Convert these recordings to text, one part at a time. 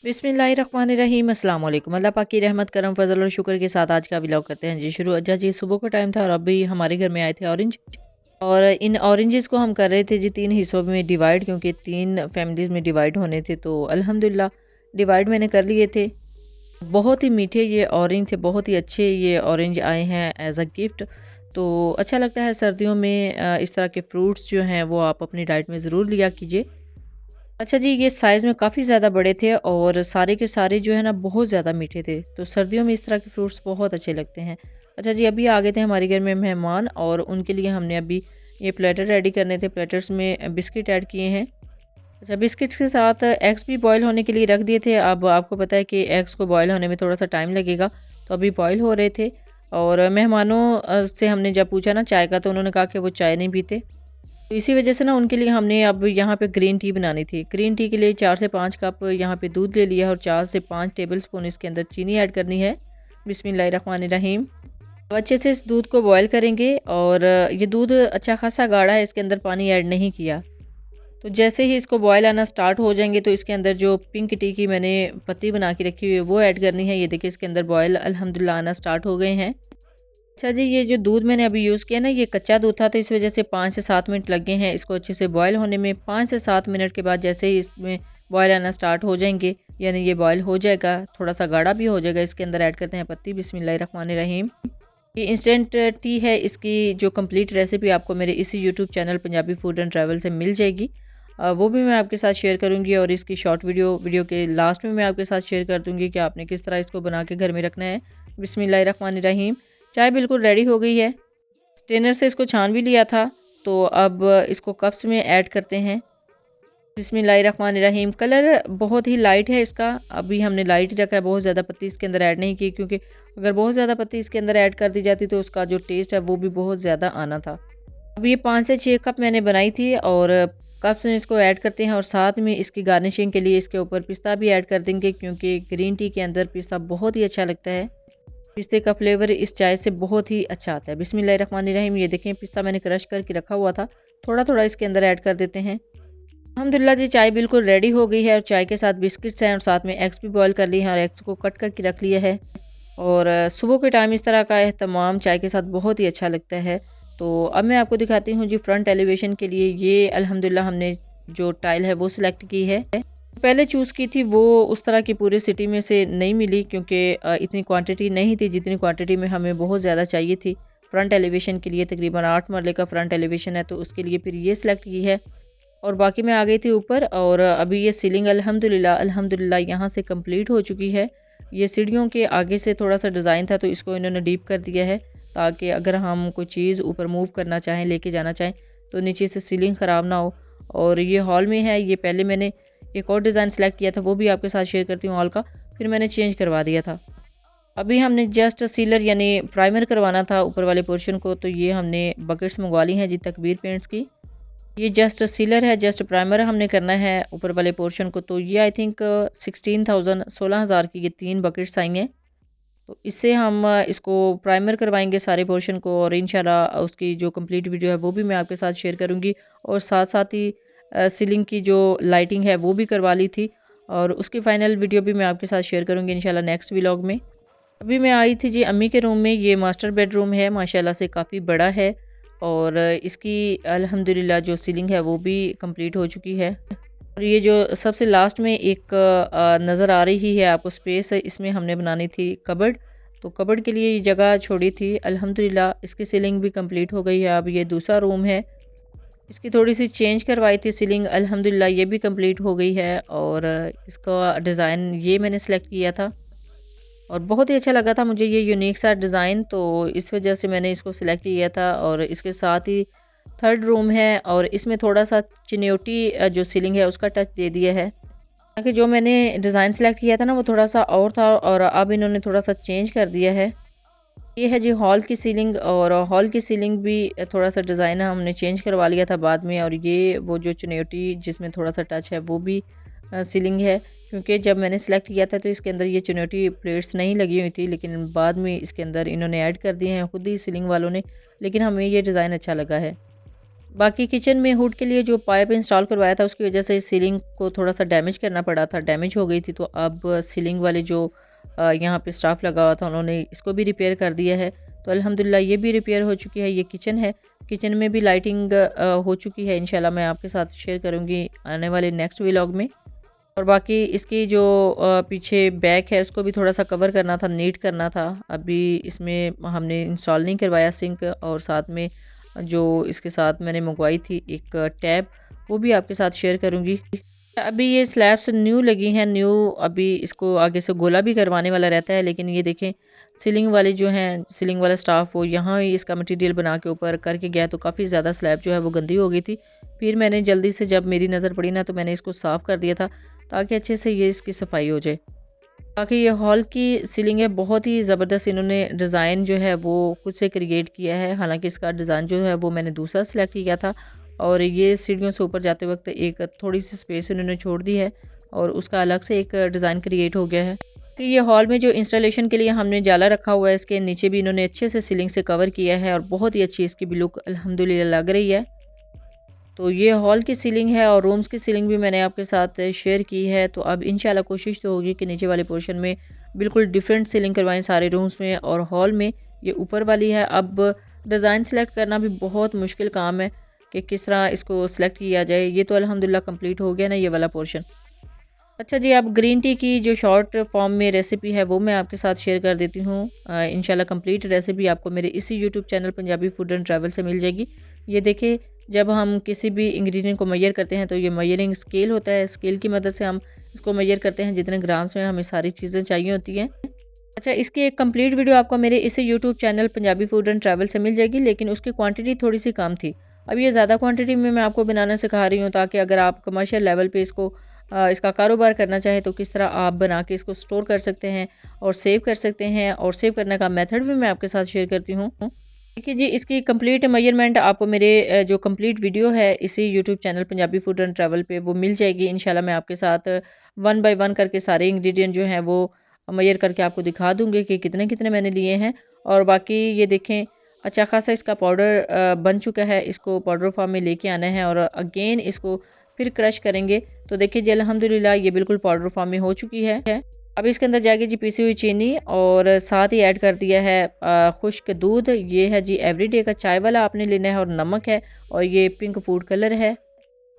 बिस्मिल्लाहिर्रहमानिर्रहीम अस्सलाम वालेकुम। अल्लाह पाक की रहमत करम फजल और शुक्र के साथ आज का व्लॉग करते हैं जी शुरू। अच्छा जी, सुबह का टाइम था और अभी हमारे घर में आए थे ऑरेंज, और इन ऑरेंजेस को हम कर रहे थे जी 3 हिस्सों में डिवाइड, क्योंकि 3 फैमिलीज़ में डिवाइड होने थे। तो अल्हम्दुलिल्लाह डिवाइड मैंने कर लिए थे। बहुत ही मीठे ये ऑरेंज थे, बहुत ही अच्छे ये ऑरेंज आए हैं एज़ अ गिफ्ट। तो अच्छा लगता है सर्दियों में इस तरह के फ्रूट्स जो हैं वो आप अपनी डाइट में ज़रूर लिया कीजिए। अच्छा जी, ये साइज़ में काफ़ी ज़्यादा बड़े थे और सारे के सारे जो है ना बहुत ज़्यादा मीठे थे। तो सर्दियों में इस तरह के फ्रूट्स बहुत अच्छे लगते हैं। अच्छा जी, अभी आ गए थे हमारे घर में मेहमान और उनके लिए हमने अभी ये प्लेटर रेडी करने थे। प्लेटर्स में बिस्किट ऐड किए हैं। अच्छा, बिस्किट्स के साथ एग्स भी बॉयल होने के लिए रख दिए थे। अब आपको पता है कि एग्स को बॉयल होने में थोड़ा-सा टाइम लगेगा, तो अभी बॉयल हो रहे थे। और मेहमानों से हमने जब पूछा ना चाय का, तो उन्होंने कहा कि वो चाय नहीं पीते। तो इसी वजह से ना उनके लिए हमने अब यहाँ पे ग्रीन टी बनानी थी। ग्रीन टी के लिए 4 से 5 कप यहाँ पे दूध ले लिया और 4 से 5 टेबल स्पून इसके अंदर चीनी ऐड करनी है। बिस्मिल्लाहिर्रहमानिर्रहीम। अब अच्छे से इस दूध को बॉयल करेंगे और ये दूध अच्छा खासा गाढ़ा है, इसके अंदर पानी ऐड नहीं किया। तो जैसे ही इसको बॉयल आना स्टार्ट हो जाएंगे तो इसके अंदर जो पिंक टी की मैंने पत्ती बना के रखी हुई है वो ऐड करनी है। ये देखिए इसके अंदर बॉयल अल्हम्दुलिल्लाह आना स्टार्ट हो गए हैं। अच्छा जी, ये जो दूध मैंने अभी यूज़ किया ना, ये कच्चा दूध था, तो इस वजह से 5 से 7 मिनट लग गए हैं इसको अच्छे से बॉयल होने में। 5 से 7 मिनट के बाद जैसे ही इसमें बॉयल आना स्टार्ट हो जाएंगे, यानी ये बॉयल हो जाएगा, थोड़ा सा गाढ़ा भी हो जाएगा, इसके अंदर ऐड करते हैं पत्ती। बिस्मिल्लाहिर्रहमानिर्रहीम। ये इंस्टेंट टी है, इसकी जो कंप्लीट रेसिपी आपको मेरे इसी YouTube channel Punjabi food and travel से मिल जाएगी। वो भी मैं आपके साथ शेयर करूँगी और इसकी शॉर्ट वीडियो के लास्ट में मैं आपके साथ शेयर कर दूँगी कि आपने किस तरह इसको बना के घर में रखना है। बिस्मिल्लाहिर्रहमानिर्रहीम। चाय बिल्कुल रेडी हो गई है। स्ट्रेनर से इसको छान भी लिया था। तो अब इसको कप्स में ऐड करते हैं। बिस्मिल्लाहिर्रहमानिर्रहीम। कलर बहुत ही लाइट है इसका, अभी हमने लाइट ही रखा है, बहुत ज़्यादा पत्ती इसके अंदर ऐड नहीं की, क्योंकि अगर बहुत ज़्यादा पत्ती इसके अंदर ऐड कर दी जाती तो उसका जो टेस्ट है वो भी बहुत ज़्यादा आना था। अब ये 5 से 6 कप मैंने बनाई थी और कप्स में इसको ऐड करते हैं और साथ में इसकी गार्निशिंग के लिए इसके ऊपर पिस्ता भी ऐड कर देंगे, क्योंकि ग्रीन टी के अंदर पिस्ता बहुत ही अच्छा लगता है। पिस्ते का फ्लेवर इस चाय से बहुत ही अच्छा आता है। बिस्मिल्लाहिर्रहमानिर्रहीम। ये देखें पिस्ता मैंने क्रश करके रखा हुआ था, थोड़ा-थोड़ा इसके अंदर ऐड कर देते हैं। अल्हम्दुलिल्लाह जी, चाय बिल्कुल रेडी हो गई है और चाय के साथ बिस्किट्स हैं और साथ में एग्स भी बॉयल कर लिए हैं और एग्स को कट करके रख लिया है। और सुबह के टाइम इस तरह का एहतमाम चाय के साथ बहुत ही अच्छा लगता है। तो अब मैं आपको दिखाती हूँ जी फ्रंट एलिवेशन के लिए ये अल्हम्दुलिल्लाह हमने जो टाइल है वो सिलेक्ट की है। पहले चूज़ की थी वो उस तरह की पूरे सिटी में से नहीं मिली, क्योंकि इतनी क्वांटिटी नहीं थी जितनी क्वांटिटी में हमें बहुत ज़्यादा चाहिए थी। फ्रंट एलिवेशन के लिए तकरीबन 8 मरले का फ्रंट एलिवेशन है, तो उसके लिए फिर ये सिलेक्ट की है। और बाकी मैं आ गई थी ऊपर और अभी ये सीलिंग अल्हम्दुलिल्लाह यहाँ से कंप्लीट हो चुकी है। ये सीढ़ियों के आगे से थोड़ा सा डिज़ाइन था, तो इसको इन्होंने डीप कर दिया है, ताकि अगर हम कोई चीज़ ऊपर मूव करना चाहें, लेके जाना चाहें, तो नीचे से सीलिंग ख़राब ना हो। और ये हॉल में है, ये पहले मैंने एक और डिज़ाइन सेलेक्ट किया था, वो भी आपके साथ शेयर करती हूँ हॉल का, फिर मैंने चेंज करवा दिया था। अभी हमने जस्ट सीलर यानी प्राइमर करवाना था ऊपर वाले पोर्शन को, तो ये हमने बकेट्स मंगवा ली हैं जी तकबीर पेंट्स की। ये जस्ट सीलर है, जस्ट प्राइमर हमने करना है ऊपर वाले पोर्शन को। तो ये आई थिंक 16,000 की ये 3 बकेट्स आई हैं। तो इससे हम इसको प्राइमर करवाएंगे सारे पोर्शन को और इंशाल्लाह उसकी जो कंप्लीट वीडियो है वो भी मैं आपके साथ शेयर करूंगी। और साथ साथ ही सीलिंग की जो लाइटिंग है वो भी करवा ली थी और उसकी फ़ाइनल वीडियो भी मैं आपके साथ शेयर करूंगी इंशाल्लाह नेक्स्ट व्लॉग में। अभी मैं आई थी जी अम्मी के रूम में। ये मास्टर बेडरूम है, माशाल्लाह से काफ़ी बड़ा है और इसकी अल्हम्दुलिल्लाह जो सीलिंग है वो भी कंप्लीट हो चुकी है। और ये जो सबसे लास्ट में एक नज़र आ रही है आपको स्पेस है, इसमें हमने बनानी थी कबर्ड। तो कबर्ड के लिए ये जगह छोड़ी थी। अल्हम्दुलिल्लाह इसकी सीलिंग भी कंप्लीट हो गई है। अब ये दूसरा रूम है, इसकी थोड़ी सी चेंज करवाई थी सीलिंग, अल्हम्दुलिल्लाह ये भी कंप्लीट हो गई है। और इसका डिज़ाइन ये मैंने सेलेक्ट किया था और बहुत ही अच्छा लगा था मुझे ये यूनिक सा डिज़ाइन, तो इस वजह से मैंने इसको सिलेक्ट किया था। और इसके साथ ही थर्ड रूम है और इसमें थोड़ा सा चिन्योटी जो सीलिंग है उसका टच दे दिया है, ताकि जो मैंने डिज़ाइन सेलेक्ट किया था ना वो थोड़ा सा और था और अब इन्होंने थोड़ा सा चेंज कर दिया है। ये है जी हॉल की सीलिंग और हॉल की सीलिंग भी थोड़ा सा डिज़ाइन हमने चेंज करवा लिया था बाद में। और ये वो जो चिन्योटी जिसमें थोड़ा सा टच है वो भी सीलिंग है, क्योंकि जब मैंने सेलेक्ट किया था तो इसके अंदर ये चिन्योटी प्लेट्स नहीं लगी हुई थी, लेकिन बाद में इसके अंदर इन्होंने ऐड कर दिए हैं खुद ही सीलिंग वालों ने। लेकिन हमें ये डिज़ाइन अच्छा लगा है। बाकी किचन में हुड के लिए जो पाइप इंस्टॉल करवाया था उसकी वजह से सीलिंग को थोड़ा सा डैमेज करना पड़ा था, डैमेज हो गई थी। तो अब सीलिंग वाले जो यहाँ पे स्टाफ लगा हुआ था उन्होंने इसको भी रिपेयर कर दिया है। तो अल्हम्दुलिल्लाह ये भी रिपेयर हो चुकी है। ये किचन है, किचन में भी लाइटिंग हो चुकी है। इंशाल्लाह मैं आपके साथ शेयर करूँगी आने वाले नेक्स्ट व्लॉग में। और बाकी इसकी जो पीछे बैक है उसको भी थोड़ा सा कवर करना था, नीट करना था। अभी इसमें हमने इंस्टॉल नहीं करवाया सिंक, और साथ में जो इसके साथ मैंने मंगवाई थी एक टैब, वो भी आपके साथ शेयर करूँगी। अभी ये स्लैब्स न्यू लगी हैं, न्यू अभी इसको आगे से गोला भी करवाने वाला रहता है। लेकिन ये देखें सीलिंग वाले जो हैं, सीलिंग वाला स्टाफ वो यहाँ ही इसका मटेरियल बना के ऊपर करके गया, तो काफ़ी ज़्यादा स्लैब जो है वो गंदी हो गई थी। फिर मैंने जल्दी से जब मेरी नज़र पड़ी ना तो मैंने इसको साफ़ कर दिया था ताकि अच्छे से ये इसकी सफाई हो जाए। बाकी ये हॉल की सीलिंग है, बहुत ही ज़बरदस्त इन्होंने डिज़ाइन जो है वो खुद से क्रिएट किया है। हालांकि इसका डिज़ाइन जो है वो मैंने दूसरा सेलेक्ट किया था, और ये सीढ़ियों से ऊपर जाते वक्त एक थोड़ी सी स्पेस इन्होंने छोड़ दी है और उसका अलग से एक डिज़ाइन क्रिएट हो गया है। तो ये हॉल में जो इंस्टॉलेशन के लिए हमने जाला रखा हुआ है, इसके नीचे भी इन्होंने अच्छे से सीलिंग से कवर किया है और बहुत ही अच्छी इसकी भी लुक अल्हम्दुलिल्लाह लग रही है। तो ये हॉल की सीलिंग है और रूम्स की सीलिंग भी मैंने आपके साथ शेयर की है। तो अब इंशाल्लाह कोशिश तो होगी कि नीचे वाले पोर्शन में बिल्कुल डिफरेंट सीलिंग करवाएं सारे रूम्स में, और हॉल में ये ऊपर वाली है। अब डिज़ाइन सेलेक्ट करना भी बहुत मुश्किल काम है कि किस तरह इसको सिलेक्ट किया जाए। ये तो अल्हम्दुलिल्लाह कंप्लीट हो गया ना ये वाला पोर्शन। अच्छा जी, अब ग्रीन टी की जो शॉर्ट फॉर्म में रेसिपी है वो मैं आपके साथ शेयर कर देती हूँ। इंशाल्लाह कंप्लीट रेसिपी आपको मेरे इसी YouTube channel Punjabi food and travel से मिल जाएगी। ये देखिए, जब हम किसी भी इंग्रेडिएंट को मेजर करते हैं तो ये मेजरिंग स्केल होता है, स्केल की मदद से हम इसको मेजर करते हैं जितने ग्राम्स में हमें सारी चीज़ें चाहिए होती हैं। अच्छा, इसकी एक कंप्लीट वीडियो आपको मेरे इसी YouTube channel Punjabi food and travel से मिल जाएगी, लेकिन उसकी क्वांटिटी थोड़ी सी कम थी। अब ये ज़्यादा क्वांटिटी में मैं आपको बनाना सिखा रही हूँ ताकि अगर आप कमर्शियल लेवल पे इसका कारोबार करना चाहें तो किस तरह आप बना के इसको स्टोर कर सकते हैं और सेव कर सकते हैं, और सेव करने का मेथड भी मैं आपके साथ शेयर करती हूँ। देखिए जी, इसकी कंप्लीट मेजरमेंट आपको मेरे जो कंप्लीट वीडियो है इसी YouTube channel Punjabi food and travel पे वो मिल जाएगी। इंशाल्लाह मैं आपके साथ 1 बाय 1 करके सारे इंग्रेडिएंट जो हैं वो मेजर करके आपको दिखा दूँगी कि कितने कितने मैंने लिए हैं। और बाकी ये देखें, अच्छा खासा इसका पाउडर बन चुका है। इसको पाउडर फॉर्म में लेके आना है और अगेन इसको फिर क्रश करेंगे। तो देखिए जी, अल्हम्दुलिल्लाह ये बिल्कुल पाउडर फॉर्म में हो चुकी है। अब इसके अंदर जाएगी जी पीसी हुई चीनी, और साथ ही ऐड कर दिया है खुश्क दूध। ये है जी एवरीडे का चाय वाला आपने लेना है, और नमक है, और ये पिंक फूड कलर है।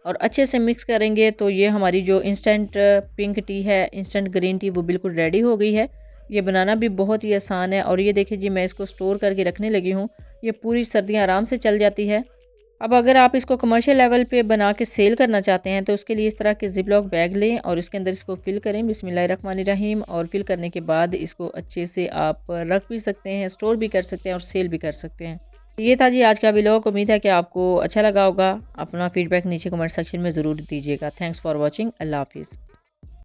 और अच्छे से मिक्स करेंगे तो ये हमारी जो इंस्टेंट पिंक टी है, इंस्टेंट ग्रीन टी, वो बिल्कुल रेडी हो गई है। ये बनाना भी बहुत ही आसान है। और ये देखिए जी, मैं इसको स्टोर करके रखने लगी हूँ। ये पूरी सर्दियाँ आराम से चल जाती है। अब अगर आप इसको कमर्शियल लेवल पे बना के सेल करना चाहते हैं तो उसके लिए इस तरह के ज़िप-लॉक बैग लें और इसके अंदर इसको फ़िल करें बिस्मिल्लाहिर्रहमानिर्रहीम। और फ़िल करने के बाद इसको अच्छे से आप रख भी सकते हैं, स्टोर भी कर सकते हैं और सेल भी कर सकते हैं। ये था जी आज का व्लॉग। उम्मीद है कि आपको अच्छा लगा होगा। अपना फीडबैक नीचे कमेंट सेक्शन में ज़रूर दीजिएगा। Thanks for watching. अल्लाह हाफिज़।